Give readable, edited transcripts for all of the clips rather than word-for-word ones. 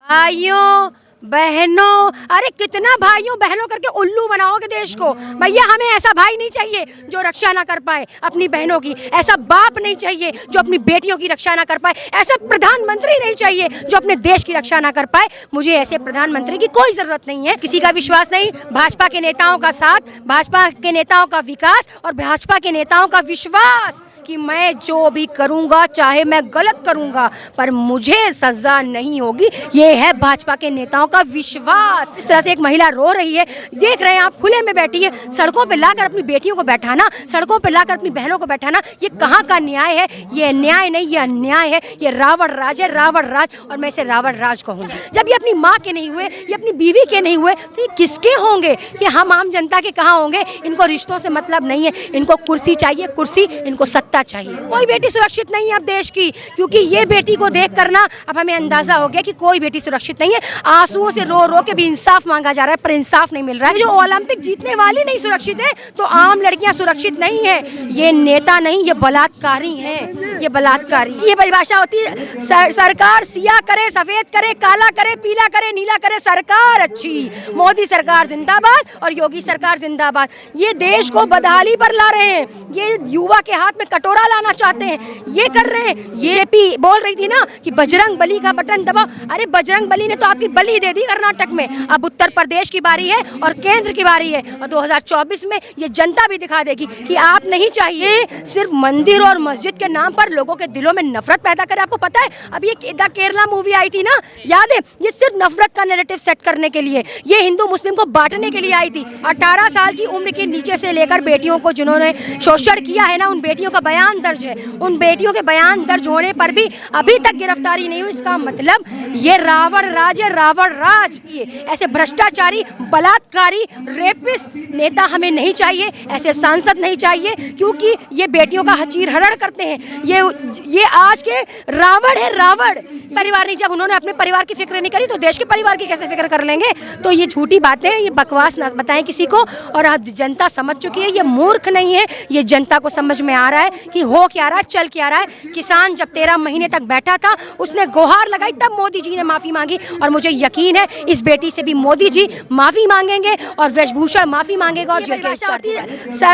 भाइयों बहनों, अरे कितना भाइयों बहनों करके उल्लू बनाओगे देश को। भैया हमें ऐसा भाई नहीं चाहिए जो रक्षा ना कर पाए अपनी बहनों की, ऐसा बाप नहीं चाहिए जो अपनी बेटियों की रक्षा ना कर पाए, ऐसा प्रधानमंत्री नहीं चाहिए जो अपने देश की रक्षा ना कर पाए। मुझे ऐसे प्रधानमंत्री की कोई जरूरत नहीं है। किसी का विश्वास नहीं, भाजपा के नेताओं का साथ, भाजपा के नेताओं का विकास और भाजपा के नेताओं का विश्वास कि मैं जो भी करूंगा चाहे मैं गलत करूंगा पर मुझे सजा नहीं होगी। ये है भाजपा के नेताओं का विश्वास। इस तरह से एक महिला रो रही है, देख रहे हैं आप, खुले में बैठी है। सड़कों पे लाकर अपनी बेटियों को बैठाना, सड़कों पे लाकर अपनी बहनों को बैठाना, ये कहाँ का न्याय है? ये न्याय नहीं, ये अन्याय है। ये रावण राज है, रावण राज, और मैं इसे रावण राज कहूँगी। जब ये अपनी माँ के नहीं हुए, ये अपनी बीवी के नहीं हुए, तो ये किसके होंगे? ये हम आम जनता के कहाँ होंगे? इनको रिश्तों से मतलब नहीं है, इनको कुर्सी चाहिए, कुर्सी, इनको सत्ता चाहिए। कोई बेटी सुरक्षित नहीं है अब देश की, क्योंकि ये बेटी को देख कर ना अब हमें अंदाजा हो गया कि कोई बेटी सुरक्षित नहीं है। आंसुओं से रो रो के भी इंसाफ मांगा जा रहा है पर इंसाफ नहीं मिल रहा है। जो ओलंपिक जीतने वाली नहीं सुरक्षित है तो आम लड़कियां सुरक्षित नहीं है। ये नेता नहीं, ये बलात्कारी हैं, ये बलात्कारी। ये परिभाषा होती है, सरकार सिया करे, सफेद करे, काला करे, पीला करे, नीला करे, सरकार अच्छी। मोदी सरकार जिंदाबाद और योगी सरकार जिंदाबाद। ये देश को बदहाली पर ला रहे हैं, ये युवा के हाथ में कटोरा लाना चाहते हैं, ये कर रहे हैं। ये जेपी बोल रही थी ना कि बजरंग बली का बटन दबाओ, अरे बजरंग बली ने तो आपकी बलि दे दी कर्नाटक में। अब उत्तर प्रदेश की बारी है और केंद्र की बारी है, और 2024 में ये जनता भी दिखा देगी कि आप नहीं चाहिए सिर्फ मंदिर और मस्जिद के नाम पर लोगों के दिलों में नफरत पैदा करे। आपको पता है अब ये द केरला मूवी आई थी ना, याद है? ये सिर्फ नफरत का नैरेटिव सेट करने के लिए, ये हिंदू मुस्लिम को बांटने के लिए आई थी। 18 साल की उम्र के नीचे से लेकर बेटियों को जिन्होंने शोषण किया है ना, उन बेटियों का बयान दर्ज है। उन बेटियों के बयान दर्ज होने पर भी अभी तक गिरफ्तारी नहीं हुई। इसका मतलब ये रावण राज है, रावण राज। ये ऐसे भ्रष्टाचारी, बलात्कारी, रेपिस्ट नेता हमें नहीं चाहिए, ऐसे सांसद नहीं चाहिए, क्योंकि ये बेटियों का चीर हरण करते हैं। ये आज के रावण है, रावण। परिवार नहीं, जब उन्होंने अपने परिवार की फिक्र नहीं करी तो देश के परिवार की कैसे फिक्र कर लेंगे? तो ये झूठी बातें, ये बकवास ना बताएं किसी को। और आज जनता समझ चुकी है, ये मूर्ख नहीं है, ये जनता को समझ में आ रहा है कि हो क्या रहा है, चल क्या रहा है। किसान जब 13 महीने तक बैठा था, उसने गुहार लगाई, तब मोदी जी ने माफी मांगी। और मुझे यकीन है इस बेटी से भी मोदी जी माफी मांगेंगे और ब्रजभूषण माफी मांगेगा। और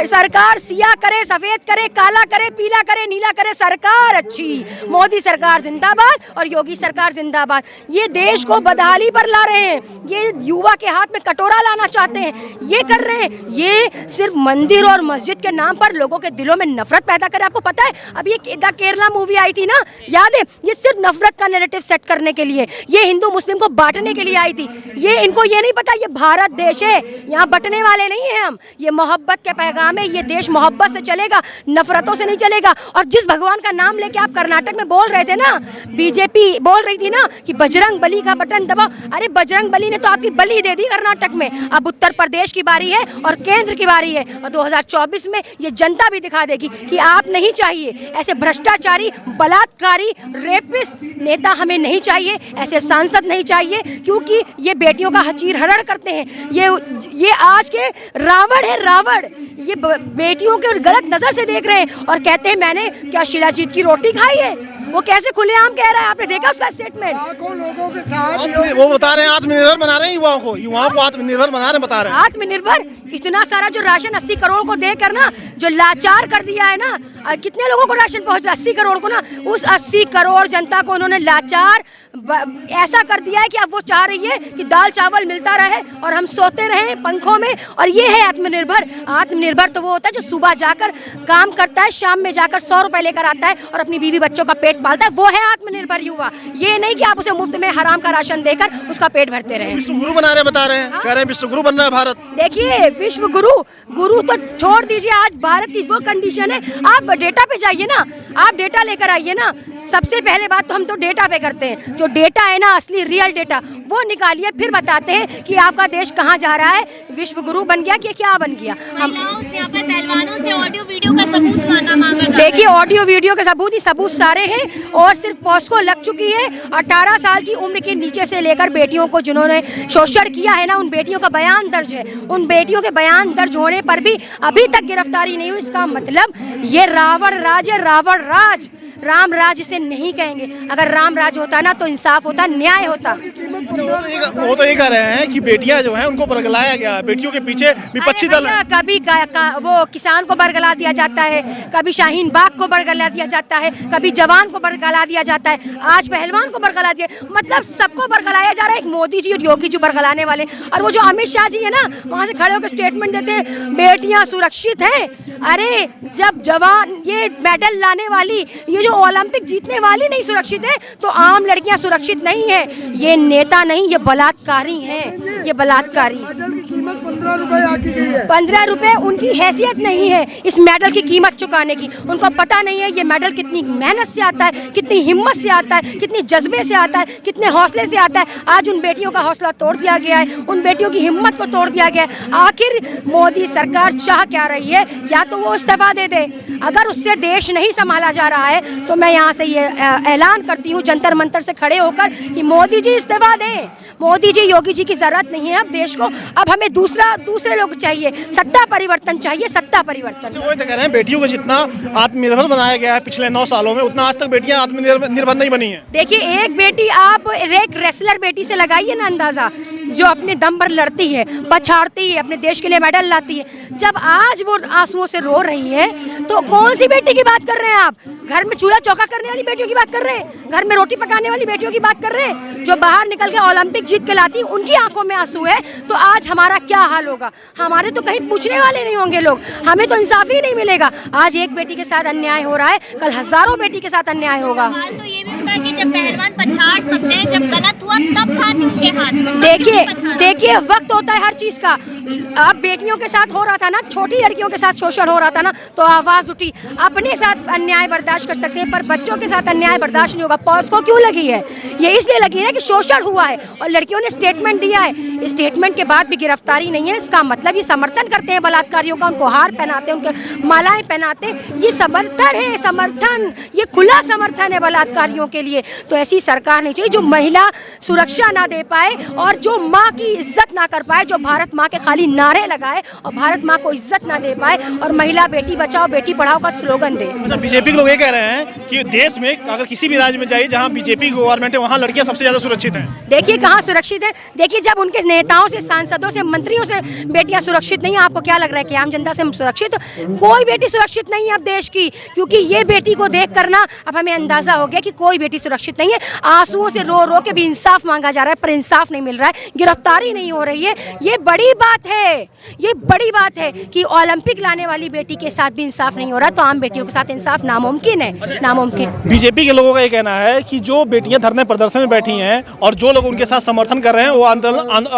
सरकार सिया करे, सफेद करे, काला करे, पीला करे, नीला करे, सरकार अच्छी। मोदी सरकार जिंदाबाद और योगी सरकार जिंदाबाद। ये देश को बदहाली पर ला रहे हैं, ये युवा के हाथ में कटोरा लाना चाहते हैं, ये कर रहे हैं। ये सिर्फ मंदिर और मस्जिद के नाम पर लोगों के दिलों में नफरत पैदा करे। आपको पता है अब ये द केरला मूवी आई थी ना, याद है? ये सिर्फ नफरत का नैरेटिव सेट करने के लिए, ये हिंदू मुस्लिम को बांटने के लिए आई थी। ये इनको ये नहीं पता ये भारत देश है, यहाँ बंटने वाले नहीं है हम। ये मोहब्बत के पैगाम है, ये देश मोहब्बत से चलेगा, नफरतों से नहीं चलेगा। और जिस भगवान का नाम लेके आप कर्नाटक में बोल रहे थे ना, बीजेपी बोल रही थी ना कि बजरंग बली का बटन दबाओ, अरे बजरंग बली ने तो आपकी बलि दे दी कर्नाटक में। अब उत्तर प्रदेश की बारी है और केंद्र की बारी है, और 2024 में ये जनता भी दिखा देगी कि आप नहीं चाहिए ऐसे भ्रष्टाचारी, बलात्कारी, रेपिस्ट नेता हमें नहीं चाहिए, ऐसे सांसद नहीं चाहिए, क्योंकि ये बेटियों का चीर हरण करते हैं। ये आज के रावण है, रावण। ये बेटियों के गलत नजर से देख रहे हैं और कहते हैं मैंने क्या शिलाजीत की रोटी खाई है। वो कैसे खुलेआम कह रहा है, आपने देखा उसका स्टेटमेंट? लोगों के साथ वो बता रहे हैं आत्मनिर्भर बना रहे हैं युवाओं को आत्मनिर्भर बना रहे हैं, बता रहे हैं। आत्मनिर्भर, इतना सारा जो राशन 80 करोड़ को देकर ना जो लाचार कर दिया है ना, कितने लोगों को राशन पहुंच रहा है? 80 करोड़ को ना, उस 80 करोड़ जनता को उन्होंने लाचार ऐसा कर दिया है कि अब वो चाह रही है कि दाल चावल मिलता रहे और हम सोते रहे पंखों में। और ये है आत्मनिर्भर। आत्मनिर्भर तो वो होता है जो सुबह जाकर काम करता है, शाम में जाकर 100 रुपए लेकर आता है और अपनी बीवी बच्चों का पेट पालता है, वो है आत्मनिर्भर युवा। ये नहीं कि आप उसे मुफ्त में हराम का राशन देकर उसका पेट भरते रहे। विश्व गुरु बना रहे, बता रहे हैं, कह रहे हैं विश्व गुरु बन रहा है भारत। देखिए विश्व गुरु तो छोड़ दीजिए, आज भारत की वो कंडीशन है। आप डेटा पे जाइए ना, आप डेटा लेकर आइए ना। सबसे पहले बात तो हम तो डेटा पे करते हैं, जो डेटा है ना असली रियल डेटा वो निकालिए, फिर बताते हैं कि आपका देश कहाँ जा रहा है। विश्व गुरु बन गया कि क्या बन गया? हम पहलवानों से ऑडियो वीडियो का सबूत मांगा जा रहा है। देखिए ऑडियो वीडियो के सबूत ही सबूत सारे हैं और सिर्फ पॉस्को लग चुकी है। 18 साल की उम्र के नीचे से लेकर बेटियों को जिन्होंने शोषण किया है ना, उन बेटियों का बयान दर्ज है। उन बेटियों के बयान दर्ज होने पर भी अभी तक गिरफ्तारी नहीं हुई। इसका मतलब ये रावण राज है, रावण राज। राम राज इसे नहीं कहेंगे। अगर राम राज होता ना तो इंसाफ होता, न्याय होता। वो तो ये कह रहे हैं कि बेटियां जो हैं उनको बरगलाया गया है, बेटियों के पीछे विपक्षी दल हैं। कभी वो किसान को बरगला दिया जाता है, कभी शाहीन बाग को बरगला दिया जाता है, कभी जवान को बरगला दिया जाता है, आज पहलवान को बरगला दिया, मतलब सबको बरगलाया जा रहा है। एक मोदी जी और योगी जी बरगलाने वाले, और वो जो अमित शाह जी है ना, वहाँ से खड़े होकर स्टेटमेंट देते हैं बेटियां सुरक्षित हैं। अरे जब जवान ये मेडल लाने वाली, ये जो ओलंपिक जीतने वाली नहीं सुरक्षित है, तो आम लड़कियां सुरक्षित नहीं है। ये नेता नहीं, ये बलात्कारी हैं, ये बलात्कारी। मेडल की कीमत 15 रुपए आकी गई है। 15 रुपए उनकी हैसियत नहीं है इस मेडल की कीमत चुकाने की। उनको पता नहीं है ये मेडल कितनी मेहनत से आता है, कितनी हिम्मत से आता है, कितनी जज्बे से आता है, कितने हौसले से आता है। आज उन बेटियों का हौसला तोड़ दिया गया है, उन बेटियों की हिम्मत को तोड़ दिया गया है। आखिर मोदी सरकार चाह क्या रही है? या तो वो इस्तीफा दे दे, अगर उससे देश नहीं संभाला जा रहा है तो मैं यहाँ से ये ऐलान करती हूँ जंतर मंतर से खड़े होकर कि मोदी जी इस्तीफा दें। मोदी जी योगी जी की जरूरत नहीं है अब देश को, अब हमें दूसरे लोग चाहिए, सत्ता परिवर्तन चाहिए, सत्ता परिवर्तन। वो तो कह रहे हैं बेटियों को जितना आत्मनिर्भर बनाया गया है पिछले 9 सालों में, उतना आज तक बेटियां आत्मनिर्भर नहीं बनी हैं। देखिए एक बेटी, आप एक रेसलर बेटी से लगाइए ना अंदाजा, जो अपने दम पर लड़ती है, पछाड़ती है, अपने देश के लिए मेडल लाती है। जब आज वो आंसुओं से रो रही है तो कौन सी बेटी की बात कर रहे हैं आप? घर में चूल्हा चौका करने वाली बेटियों की बात कर रहे हैं? घर में रोटी पकाने वाली बेटियों की बात कर रहे हैं? जो बाहर निकल के ओलंपिक जीत के लाती, उनकी आंखों में आंसू है, तो आज हमारा क्या हाल होगा? हमारे तो कहीं पूछने वाले नहीं होंगे लोग, हमें तो इंसाफ ही नहीं मिलेगा। आज एक बेटी के साथ अन्याय हो रहा है, कल हजारों बेटी के साथ अन्याय होगा। सवाल तो ये भी उठा कि जब पहलवान पछाड़ सकते हैं, जब गलत हुआ तब था उनके हाथ। देखिए वक्त होता है हर चीज का। अब बेटियों के साथ हो रहा था ना, छोटी लड़कियों के साथ शोषण हो रहा था ना, तो आवाज उठी। अपने साथ अन्याय बर्दाश्त कर सकते हैं पर बच्चों के साथ अन्याय बर्दाश्त नहीं होगा। पॉज को क्यों लगी है? ये इसलिए लगी है कि शोषण हुआ है और लड़कियों ने स्टेटमेंट दिया है। स्टेटमेंट के बाद भी गिरफ्तारी नहीं है, इसका मतलब ये समर्थन करते हैं बलात्कारियों का, उनको हार पहनाते हैं, उनके मालाएं पहनाते हैं। ये समर्थन है, समर्थन, ये खुला समर्थन है बलात्कारियों के लिए। तो ऐसी सरकार नहीं चाहिए जो महिला सुरक्षा ना दे पाए और जो माँ की इज्जत ना कर पाए, जो भारत माँ के खाली नारे लगाए और भारत माँ को इज्जत ना दे पाए और महिला बेटी बचाओ बेटी पढ़ाओ का स्लोगन दे। अच्छा, बीजेपी के लोग ये कह रहे हैं कि देश में अगर किसी भी राज्य में जाइए जहाँ बीजेपी गवर्नमेंट है, वहाँ लड़कियाँ सबसे ज्यादा सुरक्षित हैं। देखिए कहाँ सुरक्षित है? देखिए जब उनके नेताओं से, सांसदों से, मंत्रियों से बेटियां सुरक्षित नहीं है, आपको क्या लग रहा है कि आम जनता से हम सुरक्षित? कोई बेटी सुरक्षित नहीं है अब देश की, क्योंकि ये बेटी को देख कर ना अब हमें अंदाजा हो गया कि कोई बेटी सुरक्षित नहीं है। आंसुओं से रो रो के भी इंसाफ मांगा जा रहा है पर इंसाफ नहीं मिल रहा है, गिरफ्तारी नहीं हो रही है। ये बड़ी बात है, ये बड़ी बात है कि ओलंपिक लाने वाली बेटी के साथ भी इंसाफ नहीं हो रहा, तो आम बेटियों के साथ इंसाफ नामुमकिन है, नामुमकिन। बीजेपी के लोगों का ये कहना है कि जो बेटियां धरने प्रदर्शन में बैठी हैं और जो लोग उनके साथ समर्थन कर रहे हैं वो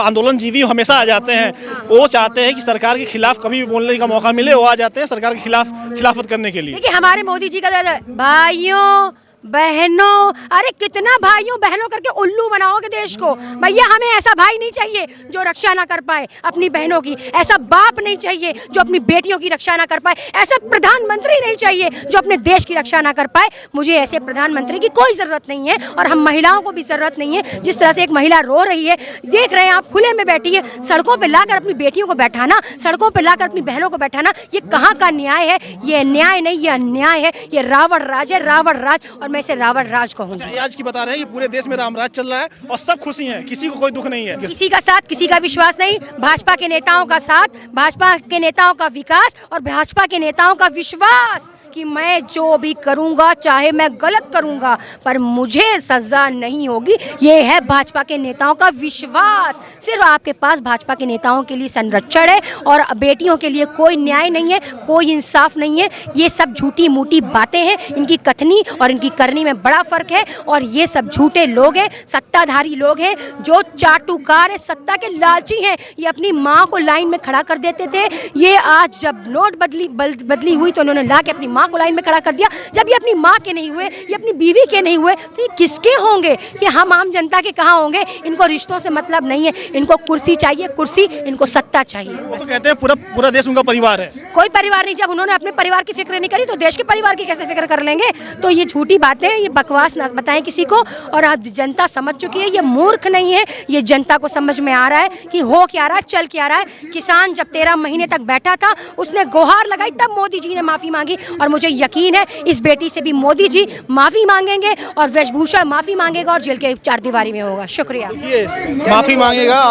आंदोलन जीवी हमेशा आ जाते हैं। वो चाहते हैं कि सरकार के खिलाफ कभी भी बोलने का मौका मिले, वो आ जाते हैं सरकार के खिलाफत करने के लिए। देखिए हमारे मोदी जी का भाइयों बहनों, अरे कितना भाइयों बहनों करके उल्लू बनाओगे देश को? भैया हमें ऐसा भाई नहीं चाहिए जो रक्षा ना कर पाए अपनी बहनों की, ऐसा बाप नहीं चाहिए जो अपनी बेटियों की रक्षा ना कर पाए, ऐसा प्रधानमंत्री नहीं चाहिए जो अपने देश की रक्षा ना कर पाए। मुझे ऐसे प्रधानमंत्री की कोई ज़रूरत नहीं है और हम महिलाओं को भी ज़रूरत नहीं है। जिस तरह से एक महिला रो रही है, देख रहे हैं आप, खुले में बैठी है, सड़कों पर लाकर अपनी बेटियों को बैठाना, सड़कों पर लाकर अपनी बहनों को बैठाना, ये कहाँ का न्याय है? ये न्याय नहीं, ये अन्याय है, ये रावण राज है, रावण राज, और मैं इसे रावण राज कहूँगा। आज की बता रहे हैं कि पूरे देश में रामराज चल रहा है और सब खुशी हैं, किसी को कोई दुख नहीं है, किसी का साथ किसी का विश्वास नहीं। भाजपा के नेताओं का साथ, भाजपा के नेताओं का विकास और भाजपा के नेताओं का विश्वास कि मैं जो भी करूंगा, चाहे मैं गलत करूंगा पर मुझे सजा नहीं होगी, ये है भाजपा के नेताओं का विश्वास। सिर्फ आपके पास भाजपा के नेताओं के लिए संरक्षण है और बेटियों के लिए कोई न्याय नहीं है, कोई इंसाफ नहीं है। ये सब झूठी मूठी बातें हैं, इनकी कथनी और इनकी करनी में बड़ा फर्क है। और ये सब झूठे लोग हैं, सत्ताधारी लोग हैं जो चाटुकार है, सत्ता के लालची हैं। ये अपनी माँ को लाइन में खड़ा कर देते थे, ये आज जब नोट बदली हुई तो उन्होंने ला के अपनी माँ को लाइन में खड़ा कर दिया। जब ये अपनी माँ के नहीं हुए, ये अपनी बीवी के नहीं हुए, तो ये किसके होंगे? ये हम आम जनता के कहाँ होंगे? इनको रिश्तों से मतलब नहीं है, इनको कुर्सी चाहिए, कुर्सी, इनको सत्ता चाहिए। वो तो कहते हैं पूरा देश उनका परिवार है। कोई परिवार नहीं। जब उन्होंने अपने परिवार की फिक्र नहीं करी तो देश के परिवार की कैसे फिक्र कर लेंगे? तो ये झूठी बातें, ये बकवास ना बताएं किसी को। और आज जनता समझ चुकी है, ये मूर्ख नहीं है, ये जनता को समझ में आ रहा है कि हो क्या रहा है, चल क्या रहा है। किसान जब 13 महीने तक बैठा था, उसने गुहार लगाई, तब मोदी जी ने माफी मांगी और मुझे यकीन है इस बेटी से भी मोदी जी माफ़ी मांगेंगे और ब्रजभूषण माफ़ी मांगेगा और जेल के चारदीवारी में होगा। शुक्रिया। ये माफ़ी मांगेगा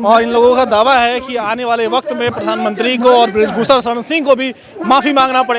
और इन लोगों का दावा है कि आने वाले वक्त में प्रधानमंत्री को और ब्रजभूषण शरण सिंह को भी माफ़ी मांगना पड़ेगा।